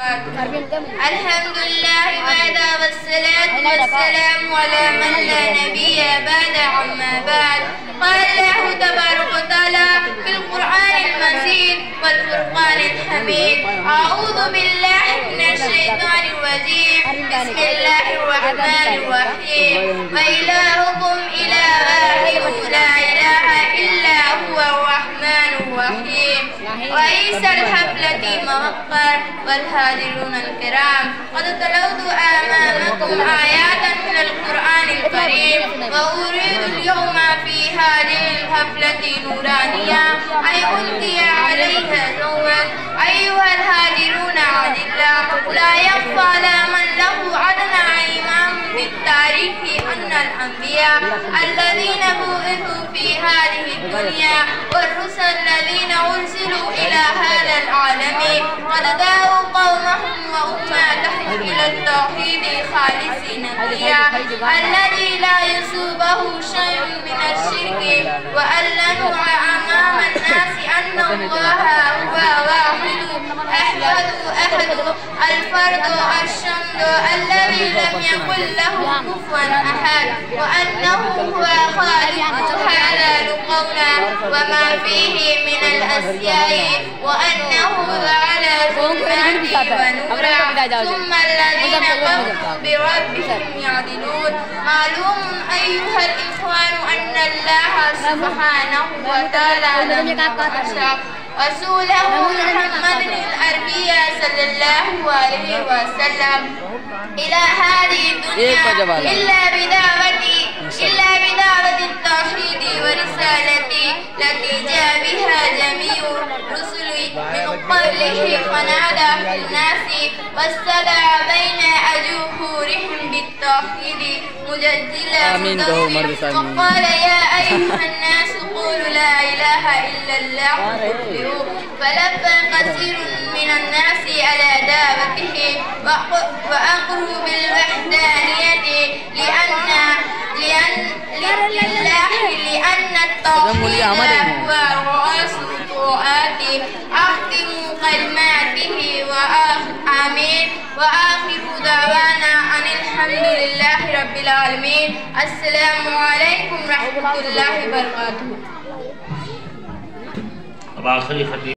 الحمد لله وحده والصلاة والسلام على من لا نبي بعد عما بعد. قال الله تبارك وتعالى في القرآن المجيد والفرقان الحميد: أعوذ بالله من الشيطان الرجيم. بسم الله الرحمن الرحيم. وإلهكم إله واحد لا إله إلا هو الرحمن الرحيم. رئيس الحفلة موقر والحاضرون الكرام، قد تلوت أمامكم آيات من القرآن الكريم، وأريد اليوم في هذه الحفلة نورانية أن ألقي عليها نورا. أيها الحاضرون الأعزاء، لا يخفى على من له أدنى إيمان بالتاريخ أن الأنبياء الذين بعثوا في هذه الدنيا والرسل الذين أرسلوا إلى هذا العالم قد دعوا قومهم وأمتهم إلى التوحيد خالصين نقيا الذي لا يصيبه شيء من الشرك، وأعلنوا أمام الناس أن الله هو واحد أحد الفرد الصمد الذي لم يكن له كفوا أحد، وأنه هو خالق هذا الكون وما فيه من الأشياء، وأنه على ظلماته ونورا، ثم الذين كفروا بربهم يعدلون. معلوم أيها الإخوان أن الله سبحانه وتعالى لما أرسل رسوله محمد العربي صلى الله عليه وسلم إلى هذه الدنيا إلا بدعوة التوحيد ورسالته التي جاء بها جميع الرسل من قبله، فنادى في الناس واستدعى بين أجوهرهم بالتوحيد مجدلا وقال: يا أيها الناس قولوا لا إله إلا الله تفلحوا. فلبى كثير من الناس على دعوته وأقروا بالوحدانية لأن التوحيد هو رأس الطاعات. أختم كلماته آمين، وآخر دعوانا أن الحمد لله رب العالمين. السلام عليكم ورحمة الله وبركاته.